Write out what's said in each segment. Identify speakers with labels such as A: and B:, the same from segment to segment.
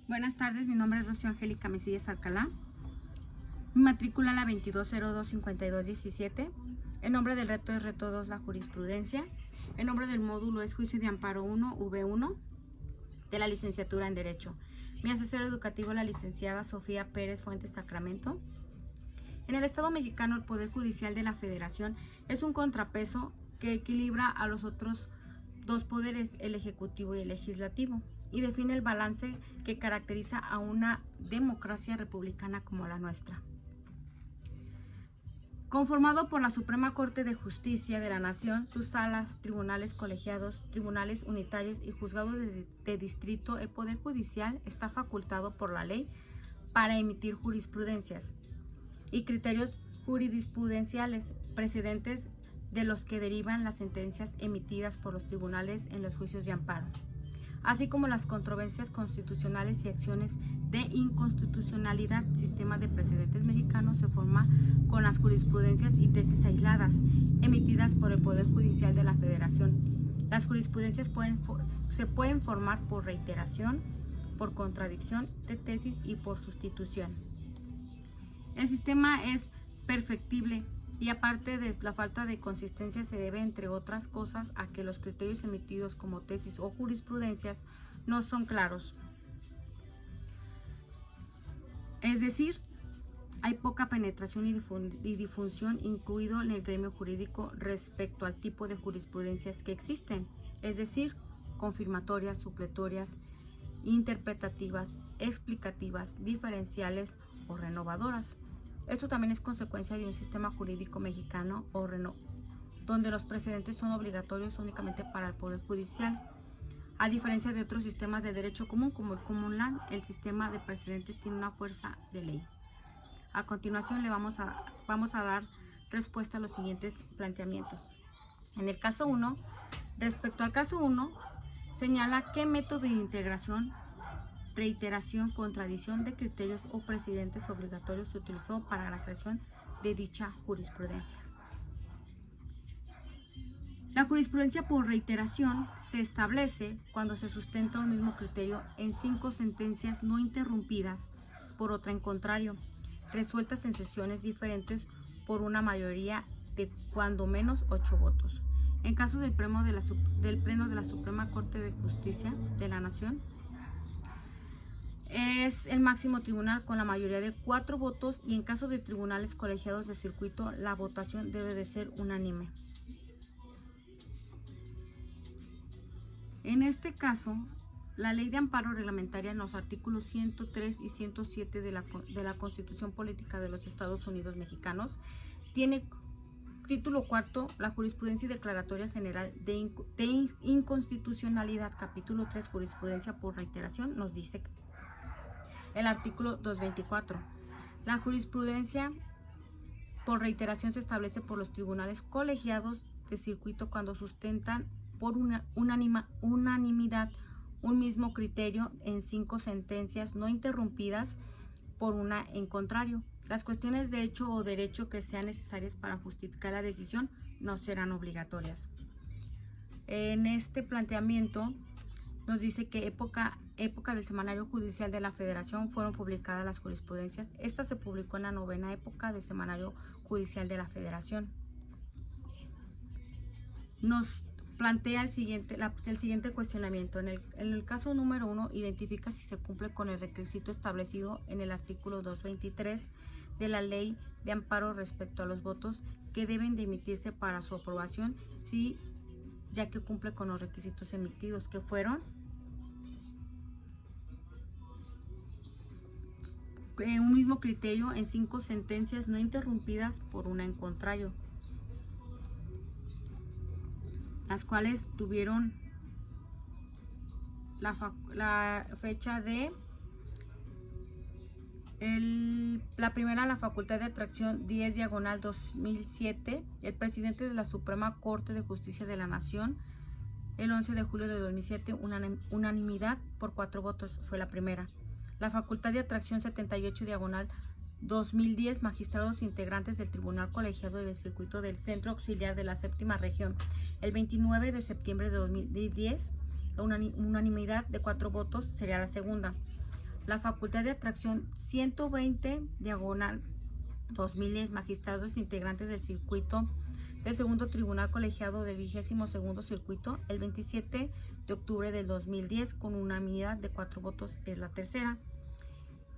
A: Buenas tardes, mi nombre es Rocío Angélica Mesillas Alcalá. Mi matrícula la 22025217. El nombre del reto es Reto 2, la jurisprudencia. El nombre del módulo es Juicio de Amparo 1, V1, de la licenciatura en Derecho. Mi asesor educativo, la licenciada Sofía Pérez Fuentes Sacramento. En el Estado mexicano, el Poder Judicial de la Federación es un contrapeso que equilibra a los otros dos poderes, el Ejecutivo y el Legislativo, y define el balance que caracteriza a una democracia republicana como la nuestra. Conformado por la Suprema Corte de Justicia de la Nación, sus salas, tribunales colegiados, tribunales unitarios y juzgados de distrito, el Poder Judicial está facultado por la ley para emitir jurisprudencias y criterios jurisprudenciales precedentes de los que derivan las sentencias emitidas por los tribunales en los juicios de amparo, así como las controversias constitucionales y acciones de inconstitucionalidad. Sistema de precedentes mexicanos se forma con las jurisprudencias y tesis aisladas emitidas por el Poder Judicial de la Federación. Las jurisprudencias se pueden formar por reiteración, por contradicción de tesis y por sustitución. El sistema es perfectible y aparte de la falta de consistencia se debe, entre otras cosas, a que los criterios emitidos como tesis o jurisprudencias no son claros. Es decir, hay poca penetración y difusión incluido en el gremio jurídico respecto al tipo de jurisprudencias que existen, es decir, confirmatorias, supletorias, interpretativas, explicativas, diferenciales o renovadoras. Esto también es consecuencia de un sistema jurídico mexicano donde los precedentes son obligatorios únicamente para el Poder Judicial. A diferencia de otros sistemas de derecho común como el Common Law, el sistema de precedentes tiene una fuerza de ley. A continuación vamos a dar respuesta a los siguientes planteamientos. En el caso 1, respecto al caso 1, señala qué método de integración, reiteración, contradicción de criterios o precedentes obligatorios se utilizó para la creación de dicha jurisprudencia. La jurisprudencia por reiteración se establece cuando se sustenta un mismo criterio en 5 sentencias no interrumpidas por otra en contrario, resueltas en sesiones diferentes por una mayoría de cuando menos 8 votos. En caso del Pleno de la Suprema Corte de Justicia de la Nación, es el máximo tribunal con la mayoría de 4 votos y en caso de tribunales colegiados de circuito la votación debe de ser unánime. En este caso, la Ley de Amparo Reglamentaria en los artículos 103 y 107 de la Constitución Política de los Estados Unidos Mexicanos tiene título cuarto, la jurisprudencia y declaratoria general de inconstitucionalidad, capítulo 3, jurisprudencia por reiteración, nos dice el artículo 224. La jurisprudencia por reiteración se establece por los tribunales colegiados de circuito cuando sustentan por unanimidad un mismo criterio en 5 sentencias no interrumpidas por una en contrario. Las cuestiones de hecho o derecho que sean necesarias para justificar la decisión no serán obligatorias. En este planteamiento nos dice que época del Semanario Judicial de la Federación fueron publicadas las jurisprudencias. Esta se publicó en la 9ª época del Semanario Judicial de la Federación. Nos plantea el siguiente cuestionamiento. En el caso número 1, identifica si se cumple con el requisito establecido en el artículo 223 de la Ley de Amparo respecto a los votos que deben de emitirse para su aprobación, ya que cumple con los requisitos emitidos, que fueron un mismo criterio en 5 sentencias no interrumpidas por una en contrario, las cuales tuvieron la fecha de la primera, la facultad de atracción 10/2007, el presidente de la Suprema Corte de Justicia de la Nación, el 11 de julio de 2007, unanimidad por 4 votos, fue la primera. La facultad de atracción 78/2010, magistrados integrantes del Tribunal Colegiado del Circuito del Centro Auxiliar de la Séptima Región, el 29 de septiembre de 2010, unanimidad de 4 votos, sería la segunda. la facultad de atracción 120 diagonal 2010 magistrados integrantes del circuito del segundo tribunal colegiado del 22º circuito el 27 de octubre del 2010 con unanimidad de 4 votos es la tercera.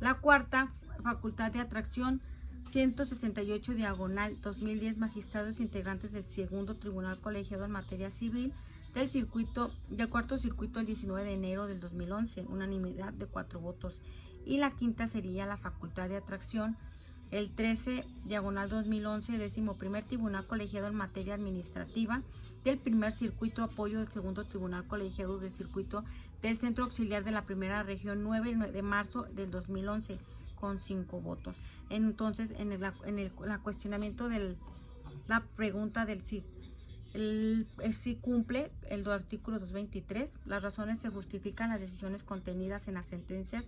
A: La cuarta facultad de atracción 168 diagonal 2010 magistrados integrantes del segundo tribunal colegiado en materia civil del cuarto circuito el 19 de enero del 2011, unanimidad de 4 votos. Y la quinta sería la facultad de atracción el 13 diagonal 2011 11º tribunal colegiado en materia administrativa del primer circuito apoyo del segundo tribunal colegiado del circuito del centro auxiliar de la primera región 9 de marzo del 2011 con 5 votos. Entonces en el cuestionamiento de la pregunta del si cumple el artículo 223, las razones se justifican las decisiones contenidas en las sentencias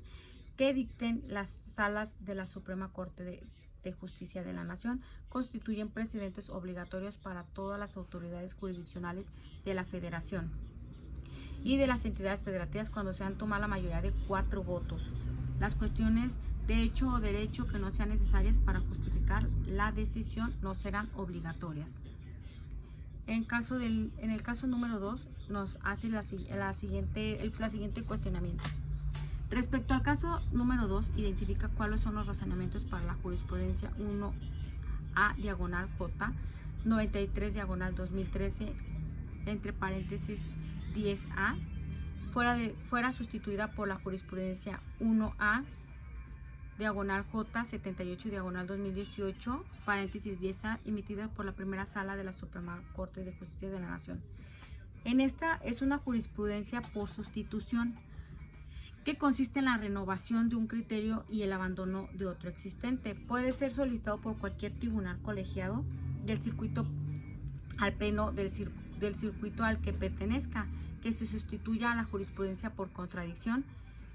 A: que dicten las salas de la Suprema Corte de Justicia de la Nación, constituyen precedentes obligatorios para todas las autoridades jurisdiccionales de la Federación y de las entidades federativas cuando sean tomada la mayoría de 4 votos. Las cuestiones de hecho o derecho que no sean necesarias para justificar la decisión no serán obligatorias. En el caso número 2 nos hace la siguiente cuestionamiento. Respecto al caso número 2, identifica cuáles son los razonamientos para la jurisprudencia 1A diagonal J 93 diagonal 2013 entre paréntesis 10A fuera sustituida por la jurisprudencia 1A diagonal J 78 diagonal 2018 paréntesis 10A emitida por la primera sala de la Suprema Corte de Justicia de la Nación. En esta es una jurisprudencia por sustitución que consiste en la renovación de un criterio y el abandono de otro existente. Puede ser solicitado por cualquier tribunal colegiado del circuito al pleno del circuito al que pertenezca, que se sustituya a la jurisprudencia por contradicción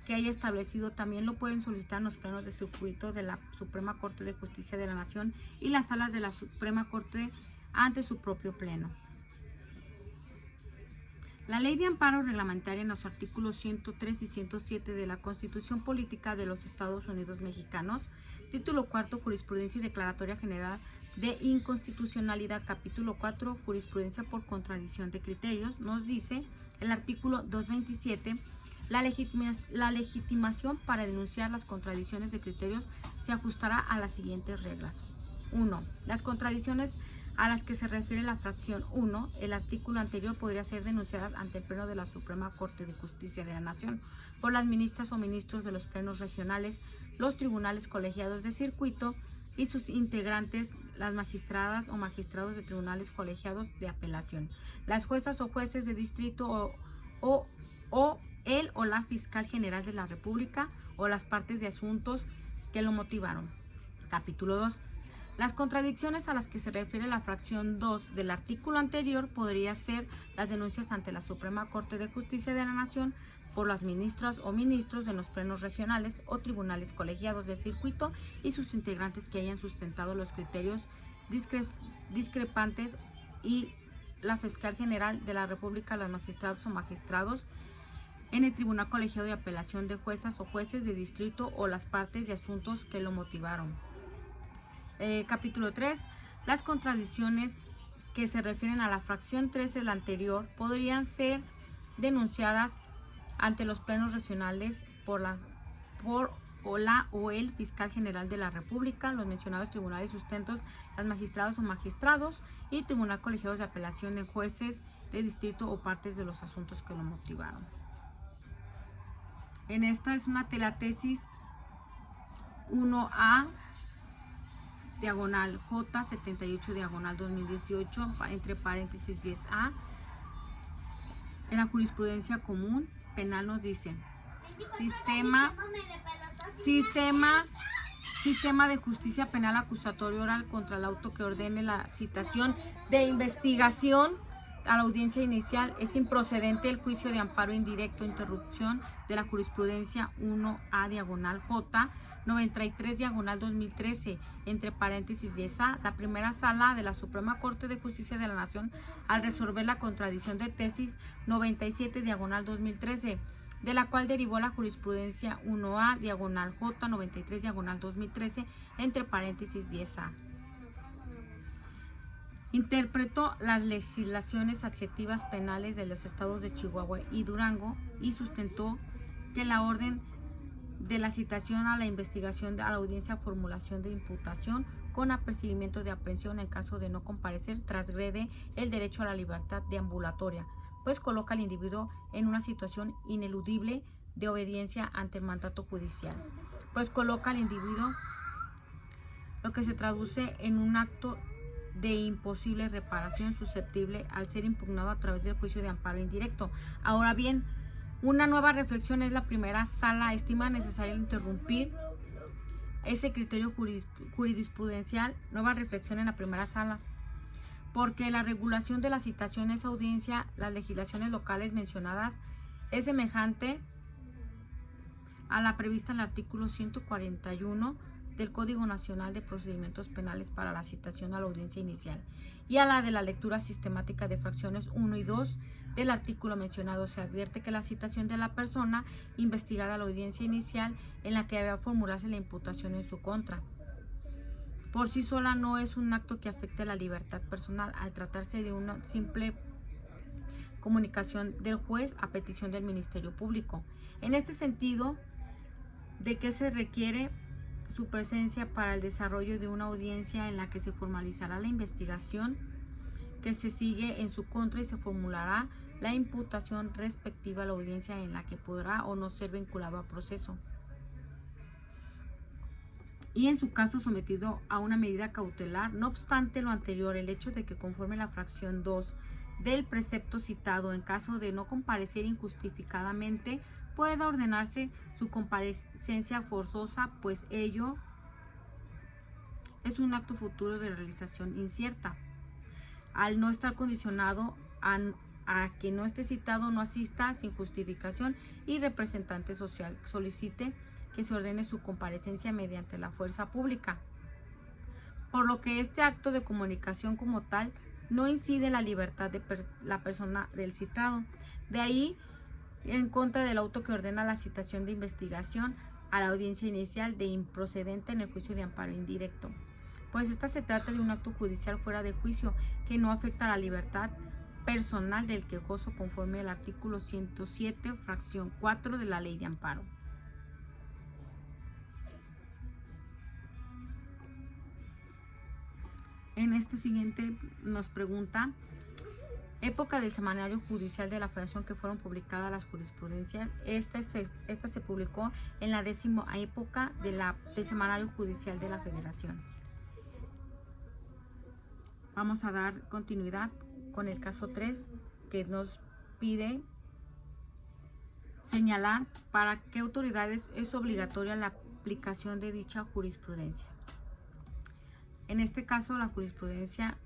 A: que haya establecido. También lo pueden solicitar en los plenos de circuito de la Suprema Corte de Justicia de la Nación y las salas de la Suprema Corte ante su propio pleno. La Ley de Amparo Reglamentaria en los artículos 103 y 107 de la Constitución Política de los Estados Unidos Mexicanos, título 4, Jurisprudencia y Declaratoria General de Inconstitucionalidad, capítulo 4, Jurisprudencia por contradicción de criterios, nos dice el artículo 227, la legitimación para denunciar las contradicciones de criterios se ajustará a las siguientes reglas. 1. Las contradicciones a las que se refiere la fracción 1, el artículo anterior podría ser denunciadas ante el Pleno de la Suprema Corte de Justicia de la Nación por las ministras o ministros de los plenos regionales, los tribunales colegiados de circuito y sus integrantes, las magistradas o magistrados de tribunales colegiados de apelación, las juezas o jueces de distrito o el o la fiscal general de la República o las partes de asuntos que lo motivaron. Capítulo 2. Las contradicciones a las que se refiere la fracción 2 del artículo anterior podrían ser las denuncias ante la Suprema Corte de Justicia de la Nación por las ministras o ministros de los plenos regionales o tribunales colegiados de circuito y sus integrantes que hayan sustentado los criterios discrepantes y la fiscal general de la República, los magistrados o magistrados en el Tribunal Colegiado de Apelación de Juezas o jueces de distrito o las partes de asuntos que lo motivaron. Capítulo 3. Las contradicciones que se refieren a la fracción 3 del anterior podrían ser denunciadas ante los plenos regionales por la o el fiscal general de la República, los mencionados tribunales sustentos, las magistrados o magistrados y tribunal colegiados de apelación de jueces de distrito o partes de los asuntos que lo motivaron. En esta es la tesis 1A diagonal J 78 diagonal 2018 entre paréntesis 10A. En la jurisprudencia común penal nos dice sistema de justicia penal acusatorio oral contra el auto que ordene la citación de investigación a la audiencia inicial. Es improcedente el juicio de amparo indirecto o interrupción de la jurisprudencia 1A diagonal J 93 diagonal 2013 entre paréntesis 10A. La primera sala de la Suprema Corte de Justicia de la Nación, al resolver la contradicción de tesis 97 diagonal 2013 de la cual derivó la jurisprudencia 1A, diagonal J, 93, diagonal 2013, entre paréntesis 10A. Interpretó las legislaciones adjetivas penales de los estados de Chihuahua y Durango y sustentó que la orden de la citación a la investigación a la audiencia formulación de imputación con apercibimiento de aprehensión en caso de no comparecer transgrede el derecho a la libertad deambulatoria, pues coloca al individuo en una situación ineludible de obediencia ante el mandato judicial, pues coloca al individuo, lo que se traduce en un acto de imposible reparación susceptible al ser impugnado a través del juicio de amparo indirecto. Ahora bien, una nueva reflexión es la primera sala estima necesario interrumpir ese criterio jurisprudencial, nueva reflexión en la primera sala, porque la regulación de las citaciones a audiencia, las legislaciones locales mencionadas, es semejante a la prevista en el artículo 141 del Código Nacional de Procedimientos Penales para la citación a la audiencia inicial y a la de la lectura sistemática de fracciones 1 y 2 del artículo mencionado. Se advierte que la citación de la persona investigada a la audiencia inicial en la que debe formularse la imputación en su contra por sí sola no es un acto que afecte a la libertad personal al tratarse de una simple comunicación del juez a petición del Ministerio Público. En este sentido, ¿de qué se requiere su presencia para el desarrollo de una audiencia en la que se formalizará la investigación que se sigue en su contra y se formulará la imputación respectiva a la audiencia en la que podrá o no ser vinculado a proceso? Y en su caso sometido a una medida cautelar. No obstante lo anterior, el hecho de que conforme la fracción 2 del precepto citado, en caso de no comparecer injustificadamente, pueda ordenarse su comparecencia forzosa, pues ello es un acto futuro de realización incierta. Al no estar condicionado a que no esté citado, no asista sin justificación y representante social solicite que se ordene su comparecencia mediante la fuerza pública, por lo que este acto de comunicación como tal no incide en la libertad de la persona del citado. De ahí en contra del auto que ordena la citación de investigación a la audiencia inicial de improcedente en el juicio de amparo indirecto, pues esta se trata de un acto judicial fuera de juicio que no afecta a la libertad personal del quejoso conforme al artículo 107, fracción 4 de la Ley de Amparo. En este siguiente nos pregunta: época del semanario judicial de la Federación que fueron publicadas las jurisprudencias. Esta se publicó en la 10ª época del semanario judicial de la Federación. Vamos a dar continuidad con el caso 3, que nos pide señalar para qué autoridades es obligatoria la aplicación de dicha jurisprudencia. En este caso, la jurisprudencia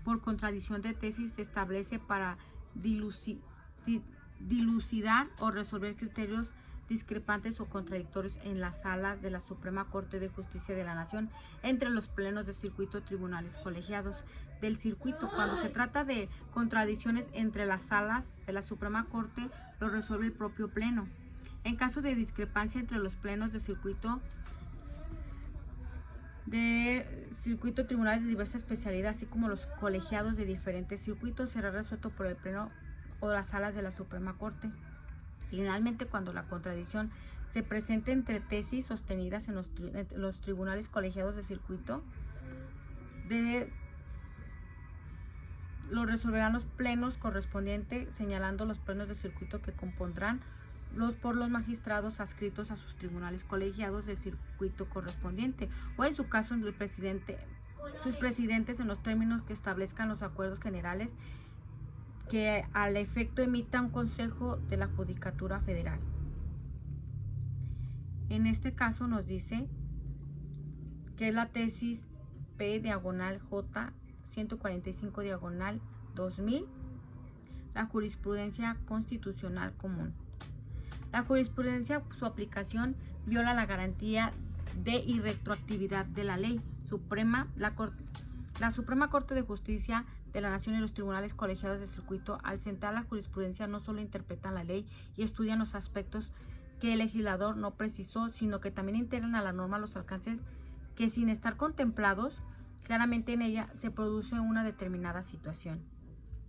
A: por contradicción de tesis se establece para dilucidar o resolver criterios discrepantes o contradictorios en las salas de la Suprema Corte de Justicia de la Nación entre los plenos de circuito, tribunales colegiados del circuito. Cuando se trata de contradicciones entre las salas de la Suprema Corte, lo resuelve el propio pleno. En caso de discrepancia entre los plenos de circuito, tribunales de diversa especialidad, así como los colegiados de diferentes circuitos, será resuelto por el pleno o las salas de la Suprema Corte. Finalmente, cuando la contradicción se presente entre tesis sostenidas en los tribunales colegiados de circuito, lo resolverán los plenos correspondientes, señalando los plenos de circuito que compondrán por los magistrados adscritos a sus tribunales colegiados del circuito correspondiente, o en su caso sus presidentes, en los términos que establezcan los acuerdos generales que al efecto emita un consejo de la Judicatura Federal. En este caso nos dice que es la tesis P diagonal J 145 diagonal 2000, la jurisprudencia constitucional común. La jurisprudencia, su aplicación viola la garantía de irretroactividad de la ley suprema. La Corte La Suprema Corte de Justicia de la Nación y los tribunales colegiados de circuito, al sentar la jurisprudencia, no solo interpretan la ley y estudian los aspectos que el legislador no precisó, sino que también integran a la norma los alcances que, sin estar contemplados claramente en ella, se produce una determinada situación.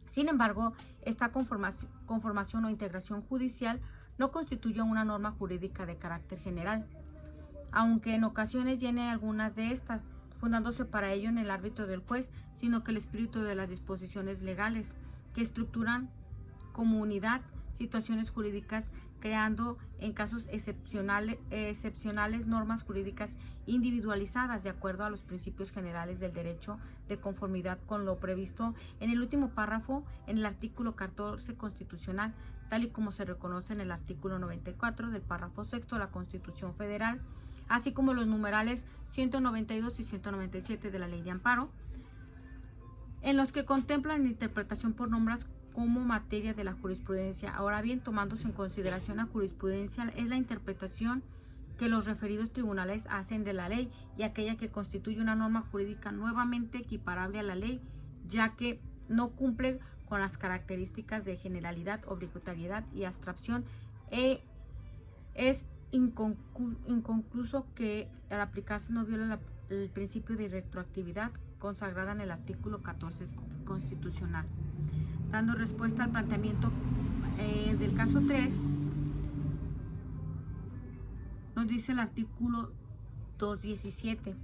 A: Sin embargo, esta conformación o integración judicial no constituye una norma jurídica de carácter general, aunque en ocasiones llene algunas de estas, fundándose para ello en el árbitro del juez, sino que el espíritu de las disposiciones legales que estructuran como unidad situaciones jurídicas, creando en casos excepcionales normas jurídicas individualizadas de acuerdo a los principios generales del derecho, de conformidad con lo previsto en el último párrafo en el artículo 14 constitucional, tal y como se reconoce en el artículo 94 del párrafo sexto de la Constitución Federal, así como los numerales 192 y 197 de la Ley de Amparo, en los que contemplan la interpretación por normas como materia de la jurisprudencia. Ahora bien, tomándose en consideración la jurisprudencia, es la interpretación que los referidos tribunales hacen de la ley y aquella que constituye una norma jurídica nuevamente equiparable a la ley, ya que no cumple con las características de generalidad, obligatoriedad y abstracción. Es inconcluso que al aplicarse no viola el principio de retroactividad consagrada en el artículo 14 constitucional. Dando respuesta al planteamiento del caso 3, nos dice el artículo 217.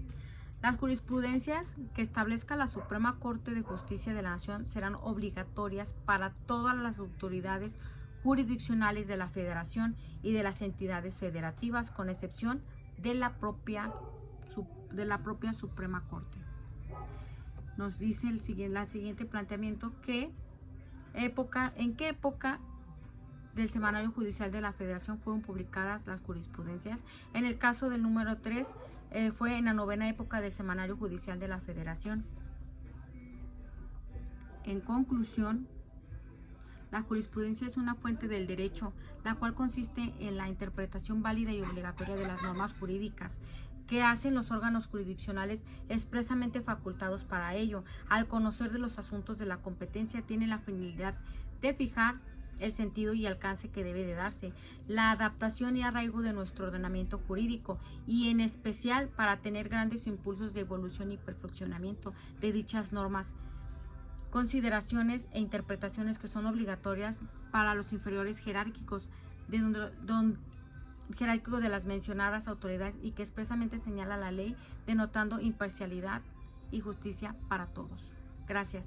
A: Las jurisprudencias que establezca la Suprema Corte de Justicia de la Nación serán obligatorias para todas las autoridades jurisdiccionales de la Federación y de las entidades federativas, con excepción de la propia Suprema Corte. Nos dice el siguiente planteamiento que ¿en qué época del Semanario Judicial de la Federación fueron publicadas las jurisprudencias? En el caso del número 3, fue en la 9ª época del Semanario Judicial de la Federación. En conclusión, la jurisprudencia es una fuente del derecho, la cual consiste en la interpretación válida y obligatoria de las normas jurídicas que hacen los órganos jurisdiccionales expresamente facultados para ello. Al conocer de los asuntos de la competencia, tiene la finalidad de fijar el sentido y alcance que debe de darse, la adaptación y arraigo de nuestro ordenamiento jurídico, y en especial para tener grandes impulsos de evolución y perfeccionamiento de dichas normas, consideraciones e interpretaciones que son obligatorias para los inferiores jerárquicos jerárquico de las mencionadas autoridades, y que expresamente señala la ley, denotando imparcialidad y justicia para todos. Gracias.